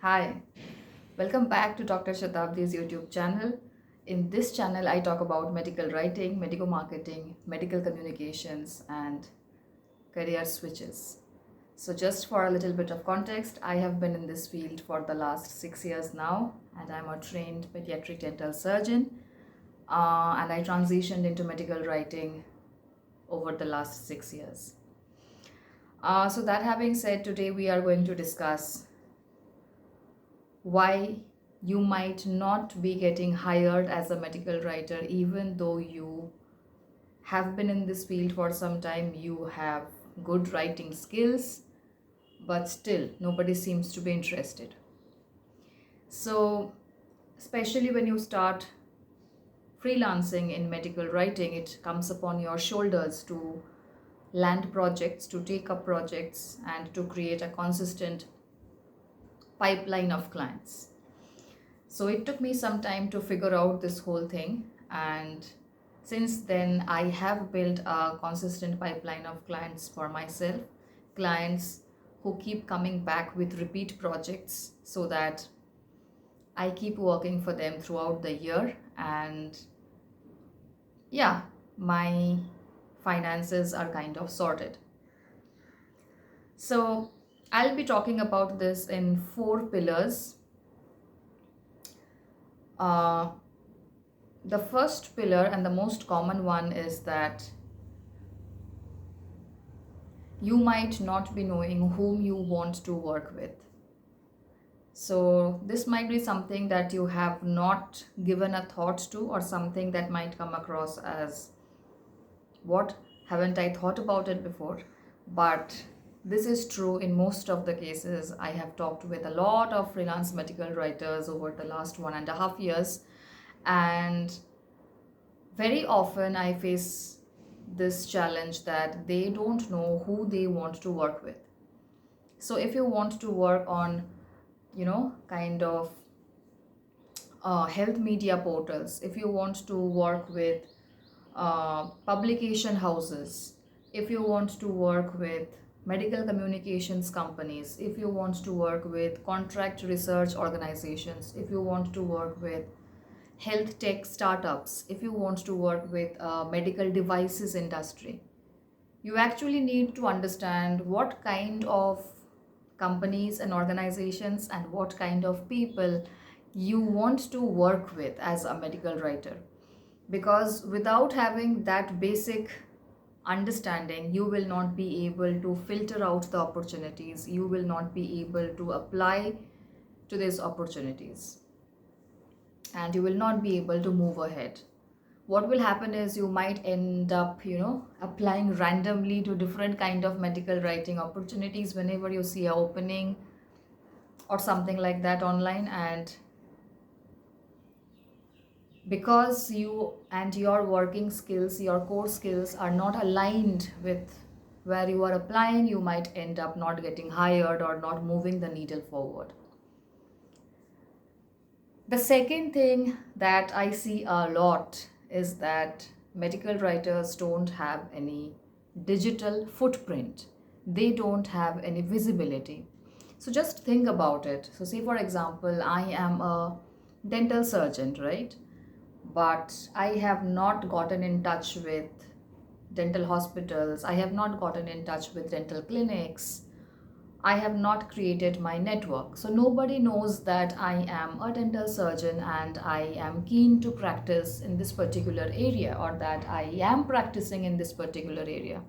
Hi, welcome back to Dr. Shatabdi's YouTube channel. In this channel, I talk about medical writing, medical marketing, medical communications, and career switches. So, just for a little bit of context, I have been in this field for the last 6 years now, and I'm a trained pediatric dental surgeon. And I transitioned into medical writing over the last 6 years. So, that having said, today we are going to discuss why you might not be getting hired as a medical writer even though you have been in this field for some time, you have good writing skills, but still nobody seems to be interested. So especially when you start freelancing in medical writing, it comes upon your shoulders to land projects, to take up projects, and to create a consistent pipeline of clients. So it took me some time to figure out this whole thing, and since then I have built a consistent pipeline of clients for myself, clients who keep coming back with repeat projects so that I keep working for them throughout the year. And yeah, my finances are kind of sorted. So I'll be talking about this in four pillars. uh, the first pillar and the most common one is that you might not be knowing whom you want to work with. So, this might be something that you have not given a thought to, or something that might come across as, what, haven't I thought about it before? But this is true in most of the cases. I have talked with a lot of freelance medical writers over the last 1.5 years, and very often I face this challenge that they don't know who they want to work with. So if you want to work on, kind of health media portals, if you want to work with publication houses, if you want to work with medical communications companies, if you want to work with contract research organizations, if you want to work with health tech startups, if you want to work with medical devices industry, you actually need to understand what kind of companies and organizations and what kind of people you want to work with as a medical writer. Because without having that basic understanding, you will not be able to filter out the opportunities, you will not be able to apply to these opportunities, and you will not be able to move ahead. What will happen is you might end up, applying randomly to different kind of medical writing opportunities whenever you see a opening or something like that online, and because you and your working skills, your core skills are not aligned with where you are applying, you might end up not getting hired or not moving the needle forward. The second thing that I see a lot is that medical writers don't have any digital footprint. They don't have any visibility. So just think about it. So say for example, I am a dental surgeon, right? But I have not gotten in touch with dental hospitals. I have not gotten in touch with dental clinics. I have not created my network. So nobody knows that I am a dental surgeon and I am keen to practice in this particular area, or that I am practicing in this particular area.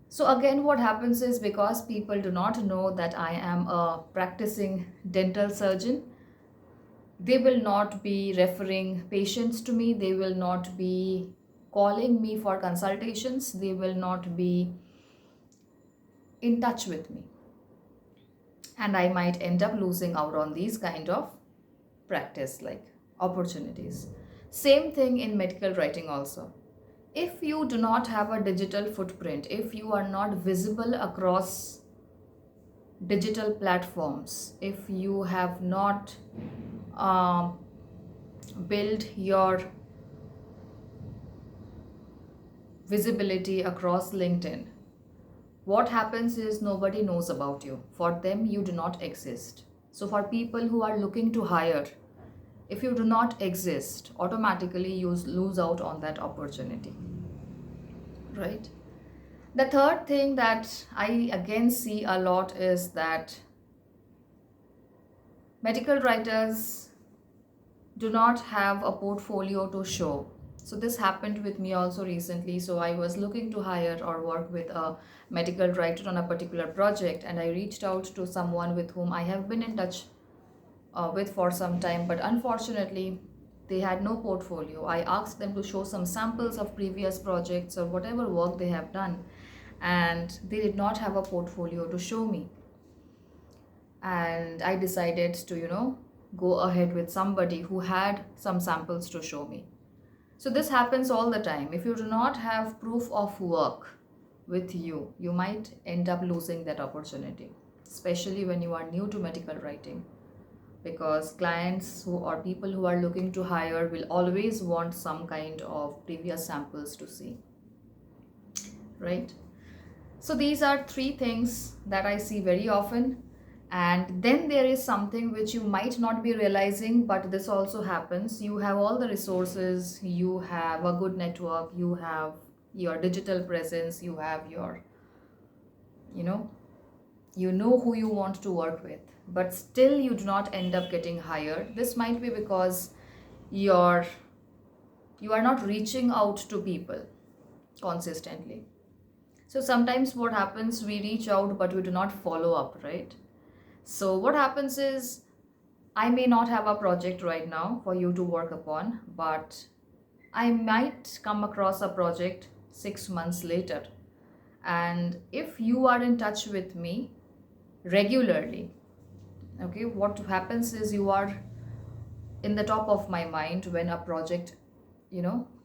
So again, what happens is, because people do not know that I am a practicing dental surgeon, they will not be referring patients to me, they will not be calling me for consultations, they will not be in touch with me, and I might end up losing out on these kind of practice like opportunities. Same thing in medical writing also. If you do not have a digital footprint, if you are not visible across digital platforms, if you have not um, built your visibility across LinkedIn, what happens is nobody knows about you. For them, you do not exist. So for people who are looking to hire, if you do not exist, automatically you lose out on that opportunity, right? The third thing that I again see a lot is that medical writers do not have a portfolio to show. So this happened with me also recently. So I was looking to hire or work with a medical writer on a particular project, and I reached out to someone with whom I have been in touch with for some time, but unfortunately they had no portfolio. I asked them to show some samples of previous projects or whatever work they have done, and they did not have a portfolio to show me. And I decided to, go ahead with somebody who had some samples to show me. So this happens all the time. If you do not have proof of work with you, you might end up losing that opportunity, especially when you are new to medical writing, because clients who or people who are looking to hire will always want some kind of previous samples to see, right? So these are three things that I see very often. And then there is something which you might not be realizing, but this also happens. You have all the resources, you have a good network, you have your digital presence, you have your, you know, you know who you want to work with, but still you do not end up getting hired. This might be because you're you are not reaching out to people consistently. So sometimes what happens, we reach out but we do not follow up, right? So what happens is, I may not have a project right now for you to work upon, but I might come across a project 6 months later. And if you are in touch with me regularly, okay, what happens is you are in the top of my mind when a project,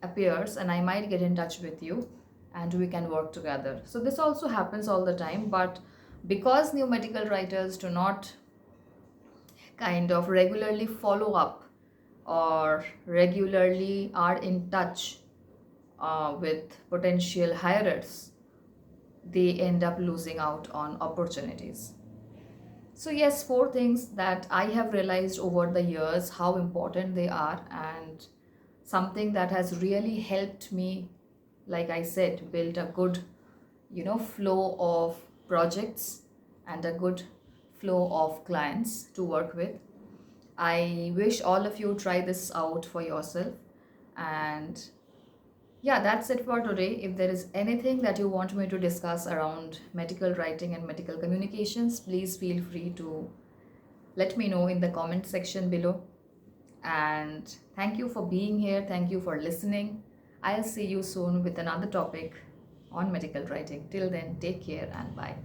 appears, and I might get in touch with you and we can work together. So this also happens all the time, but because new medical writers do not kind of regularly follow up or regularly are in touch with potential hirers, they end up losing out on opportunities. So yes, four things that I have realized over the years how important they are, and something that has really helped me, like I said, build a good, flow of projects and a good flow of clients to work with. I wish all of you try this out for yourself. And yeah, that's it for today. If there is anything that you want me to discuss around medical writing and medical communications, please feel free to let me know in the comment section below. And thank you for being here. Thank you for listening. I'll see you soon with another topic on medical writing. Till then, take care and bye.